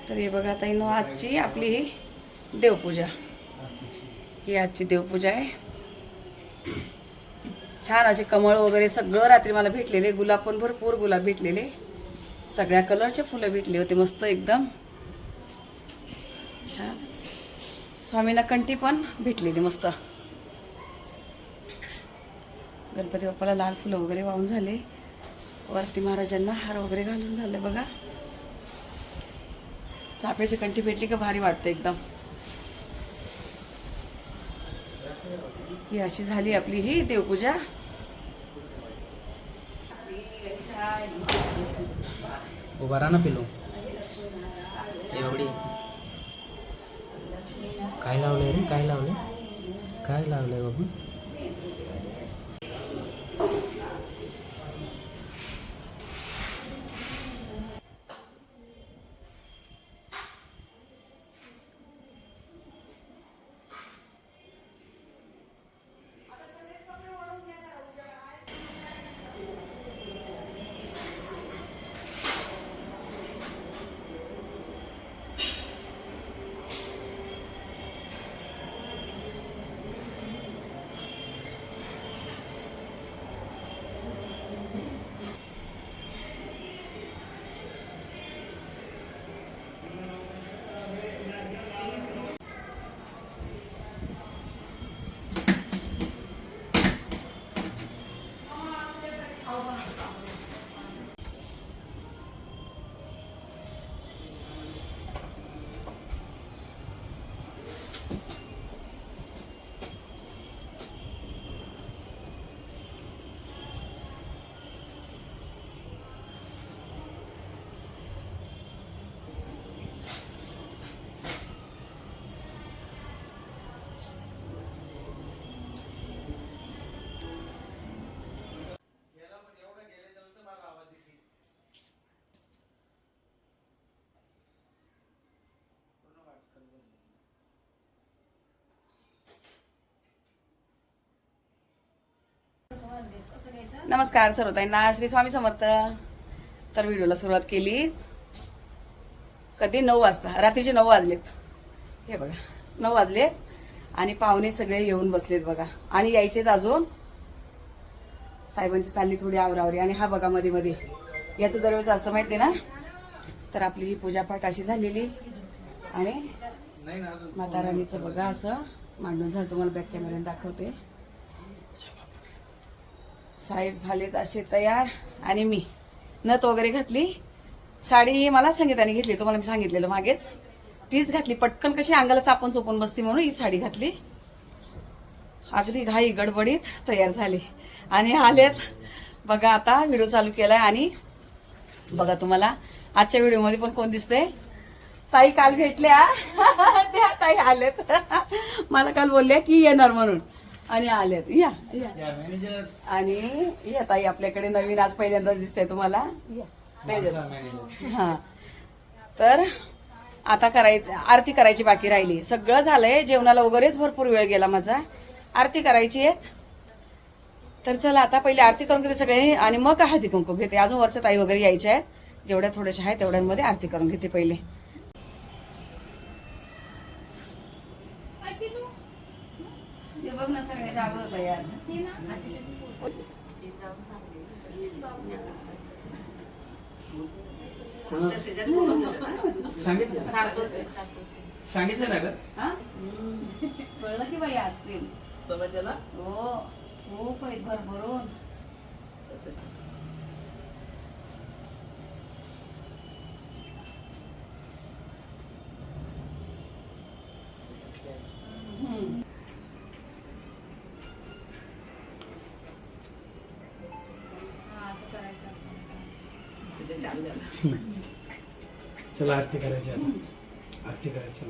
तर हे बघा आता नो आजची आपली ही देवपूजा, ही आजची देवपूजा आहे. छान असे कमळ वगैरे सगळं रात्री मला भेटलेले, गुलाब पण भरपूर गुलाब भेटलेले, सगळ्या कलरचे फुलं भेटले होते मस्त एकदम छान. स्वामींना कंठी पण भेटलेली मस्त. गणपती बाप्पाला लाल फुलं वगैरे वाहून झाले, वरती महाराजांना हार वगैरे घालून झाले बघा. चाफ्याची कंठी भेटली का भारी वाटतं एकदम. ही अशी झाली आपली ही देवपूजा. उभा राहा ना पिलो. एवढी काय लावलंय रे, काय लावलंय, काय लावलंय बाबू. नमस्कार सर्वताईंना, श्री स्वामी समर्थ. तर व्हिडिओला सुरुवात केली कधी 9 वाजता, रात्रीचे 9 वाजलेत. हे बघा 9 वाजलेत आणि पाहुणे सगळे येऊन बसलेत बघा. आणि यायचेत अजून. साहेबांची चालली थोडी आवरावरी. आणि हा बघा मध्ये मध्ये याचं दरवेळेस असतं माहिती ना. तर आपली ही पूजापाठ अशी झालेली. आणि माता राणीचं बघा असं मांडून झालं. तुम्हाला बॅक कॅमेऱ्याने दाखवते. साहेब झालेत असे तयार. आणि मी नथ वगैरे घातली. साडी मला संगीताने घेतली, तुम्हाला मी सांगितलेलं मागेच. तीच घातली पटकन, कशी अंगाला चापून चोपून बसती म्हणून ही साडी घातली. अगदी घाई गडबडीत तयार झाली आणि आलेत बघा. आता व्हिडिओ चालू केलाय. आणि बघा तुम्हाला आजच्या व्हिडिओमध्ये पण कोण दिसते. ताई काल भेटल्या त्या ताई आलेत. मला काल बोलल्या की येणार म्हणून आणि आलेत. या आणि या ताई आपल्याकडे नवीन आज पहिल्यांदा दिसते तुम्हाला. हा तर आता करायचं, आरती करायची बाकी राहिली. सगळं झालंय, जेवणाला वगैरेच भरपूर वेळ गेला माझा. आरती करायची आहे. तर चला आता पहिले आरती करून घेते सगळे आणि मग हळदी कुंकू घेते. अजून वरच्या ताई वगैरे यायच्या आहेत, जेवढ्या थोड्याशा आहेत तेवढ्यांमध्ये आरती करून घेते पहिले. बघ ना सगळ्याच्या अगोदर होता यार. सांगितलं ना ग. कळलं की बाई आईस्क्रीम समजलं. हो खूप आहे भरभरून. चला आरती करायची. आरती करायची.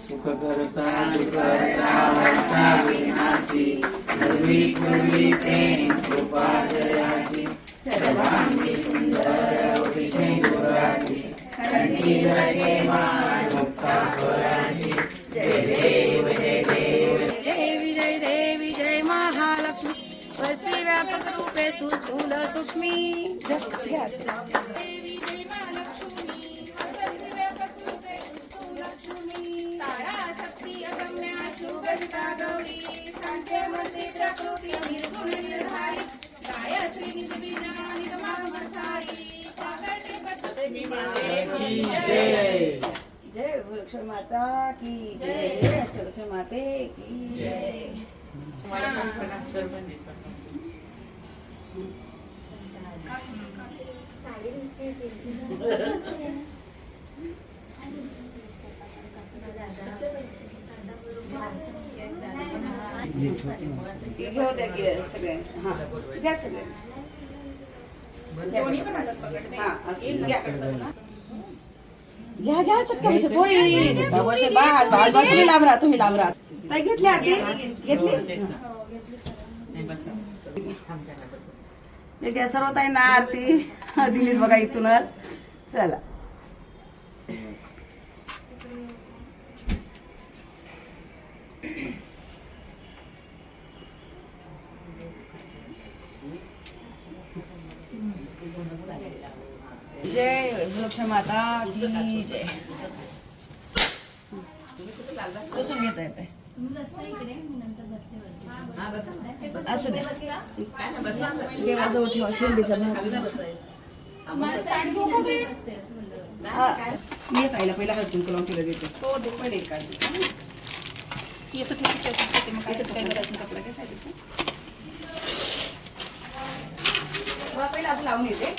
सुख करता दुःखता विनाची पूर्वी पूर्वी प्रेम कृपा जयाची सर्वांगी सुंदर विषय गुराची कंठी रटे मान मुक्ता कराची. जय देव जय देव. देवी जय देवी जय व्यापक रूपे तू स्थूल सूक्ष्मी जय वृक्ष माता की जय अष्टवृक्ष माते की जय. घेऊ द्या की सगळे हा घ्या सगळे हा असं घ्या घ्या घ्या चटका बस पोरी चटका बस बाळ बाळ तुम्ही लांब राहा तुम्ही लांब राहा ताई घेतली आधी घेतली घ्या सर्व ताईंना आरती दिलीच बघा इथूनच चला जय वृक्ष माता की जय. कसं घेता येते असू दे देवाजवळ ठेवा शिंदीचा भाग मी ताईला पहिला हळदून तुला तिला देते तो दे पहिले काढते पहिला असं लावून येते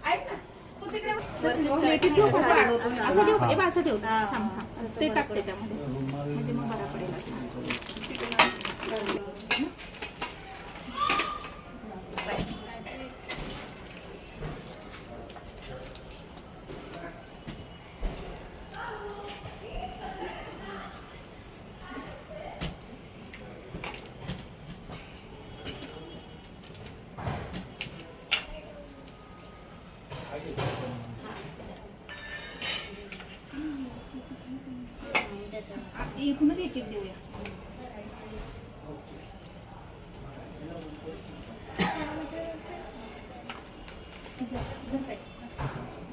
ऐक ना तू तिकडे असं ठेव ते टाक त्याच्यामध्ये म्हणजे मग बरा पडेल असं. इथूनच एक एक देऊया.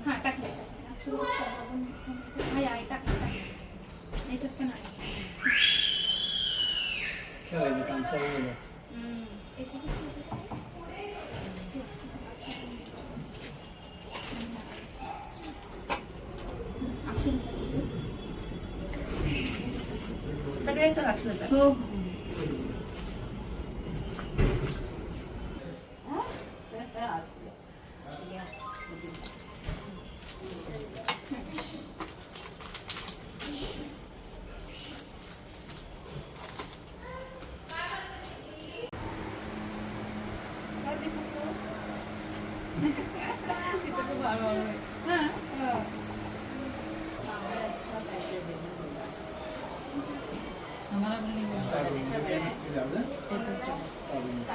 हा टाकले टाकले याच्यात पण आहे. सगळ्यांचं लक्ष देतात हो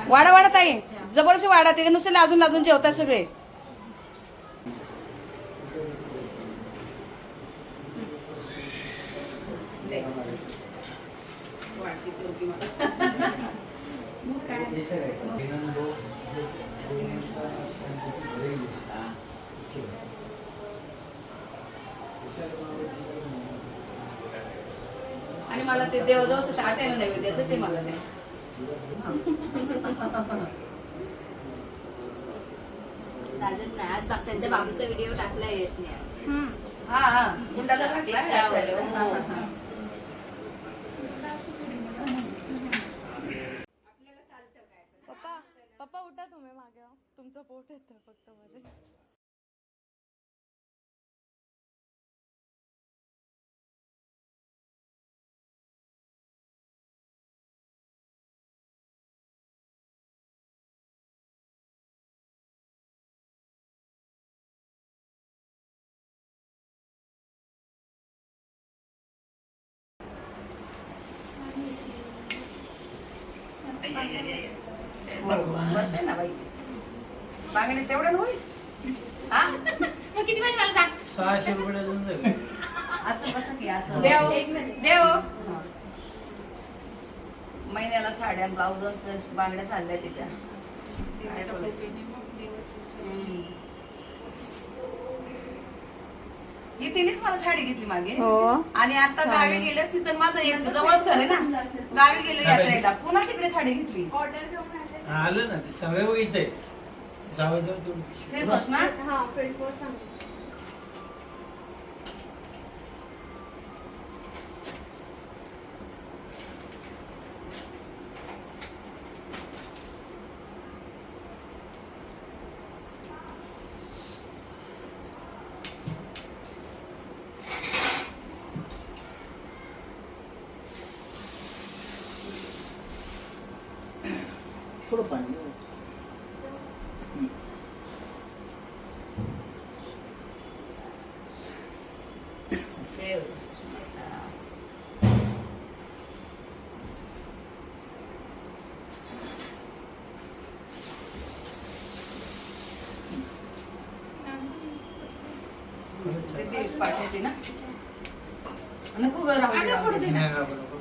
वाडा वाडा ताई जबरदस्ती वाडा ते नुसते लाजून लाजून जेवतात सगळे. आणि मला ते देवाजवळ ताट आहे ना नैवेद्याचं ते मला नाही. लाजत नाही आज त्यांच्या बाबूचा व्हिडिओ टाकला यशने आज. हा हा गुंडाचा टाकला पप्पा पप्पा उठा तुम्ही मागे तुमचं पोट येतं फक्त मध्ये. ना बाई मागणी तेवढं होईल. हा मग किती पाहिजे मला सांग. 600 रुपये डझन झाले. असं कसं की असं देव देव हा. महिन्याला साड्या ब्लाऊज बांगड्या चालल्या तिच्या काय बोलायचं. हम्म. ही तिनेच मला साडी घेतली मागे आणि आता गावी गेले तिचं आणि माझं एक जवळच घर आहे ना. गावी गेले यात्रेला पुन्हा तिकडे साडी घेतली. आलं ना ते सवय बघितलंय जावं जाऊ तेवढी. फेस वॉश ना. हा फेस वॉश सांगितलं. थोडं पाणी द्या. देव. दीदी पाठवते ना नको गं राहू दे, राहू दे. नाही घाबरू.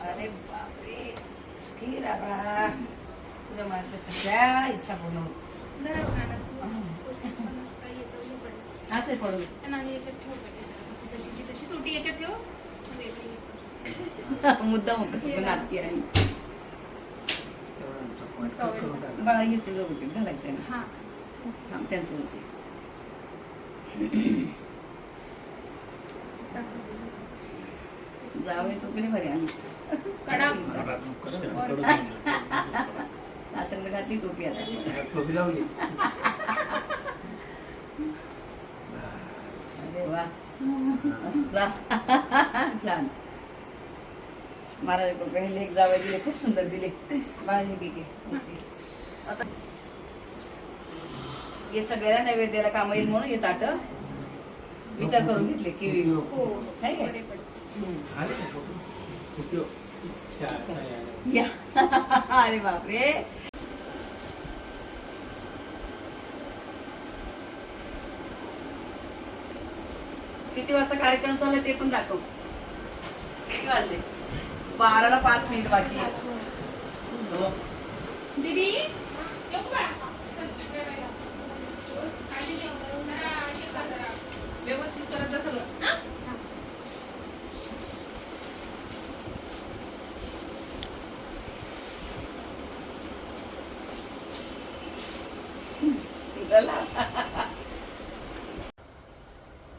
अरे बापरे सुखी राहा तुझ्या माझ्या सगळ्या इच्छा पूर्ण होत. असं पडू तशी छोटी याच्यात ठेव. मुद्दा होतं नाटकी आहे. करून टाका. बाळा येते जो उठे घालायचंय ना. हा थांब, त्यांचं होते जावे टोपी नाही बरी आम्ही सासऱ्याला घातली टोपी आता. टोपी लावली. अरे वा मस्त छान. महाराज कृपेने लेख जावे दिले खूप सुंदर दिले. बाळाजी की आता हे सगळ्याला नैवेद्याला काम येईल म्हणून हे ताट विचार करून घेतले की नाही काय. आले ना फोटो? फोटो. छान, काय आलं. या अरे बापरे किती वाजता कार्यक्रम चालू ते पण दाखव. किती वाजले? 12ला 5 मिनिट बाकी. दीदी येऊ का? चल, जेवायला. आधी जेव. जरा व्यवस्थित करत जा सगळं. हा?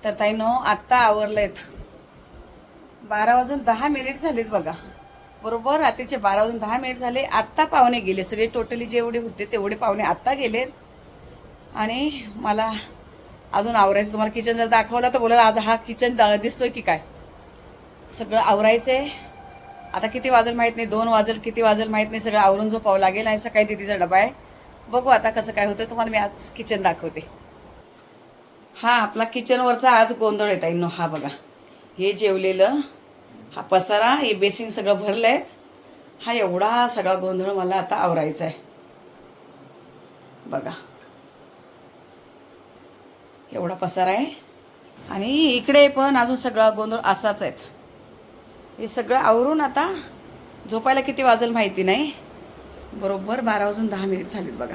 तर ताईनो आत्ता आवरलेत. 12:10 झालेत बघा. बरोबर रात्रीचे 12:10 झाले. आत्ता पाहुणे गेले सगळे. टोटली जेवढे होते तेवढे पाहुणे आत्ता गेलेत. आणि मला अजून आवरायचं. तुम्हाला किचन जर दाखवलं तर बोला आज हा किचन दिसतोय की काय. सगळं आवरायचंय. आता किती वाजेल माहीत नाही. 2 वाजेल किती वाजेल माहीत नाही. सगळं आवरून झोपावं लागेल. आणि सकाळी दीदीचा डबा आहे. बघू आता कसं काय होतं. तुम्हाला मी आज किचन दाखवते. हा आपला किचनवरचा आज गोंधळ येत आहे. हा बघा हे जेवलेलं हा पसारा हे बेसिन सगळं भरलंय. हा एवढा सगळा गोंधळ मला आता आवरायचा आहे. बघा एवढा पसारा आहे. आणि इकडे पण अजून सगळा गोंधळ असाच आहे. हे सगळं आवरून आता झोपायला किती वाजेल माहिती नाही. बरोबर 12:10 झालीत बघा.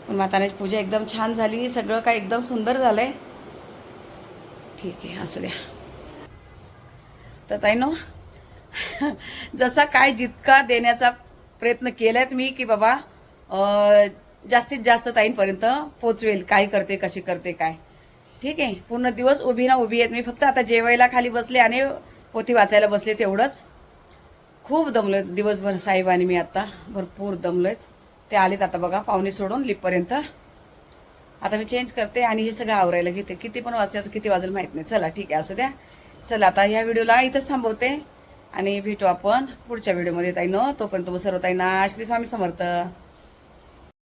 पण मातानाची पूजा एकदम छान झाली. सगळं काय एकदम सुंदर झालंय. ठीक आहे असू द्या. तर ताईनो जसा काय जितका देण्याचा प्रयत्न केलाय मी की बाबा जास्तीत जास्त ताईंपर्यंत पोचवेल. काय करते कशी करते काय. ठीक आहे. पूर्ण दिवस उभी ना उभी आहेत मी. फक्त आता जेवायला खाली बसले आणि पोथी वाचायला बसले तेवढंच. खूप दमलोय दिवसभर. साहेब आणि मी आत्ता भरपूर दमलोय. ते आलेत आता बघा पाहुणे सोडून लिपपर्यंत. आता मी चेंज करते आणि हे सगळं आवरायला घेते. किती पण वाजते आता किती वाजेल माहीत नाही. चला ठीक आहे असू द्या. चला आता ह्या व्हिडिओला इथंच थांबवते आणि भेटू आपण पुढच्या व्हिडिओमध्ये ताईनो. तोपर्यंत सर्व ताईंना श्री स्वामी समर्थ.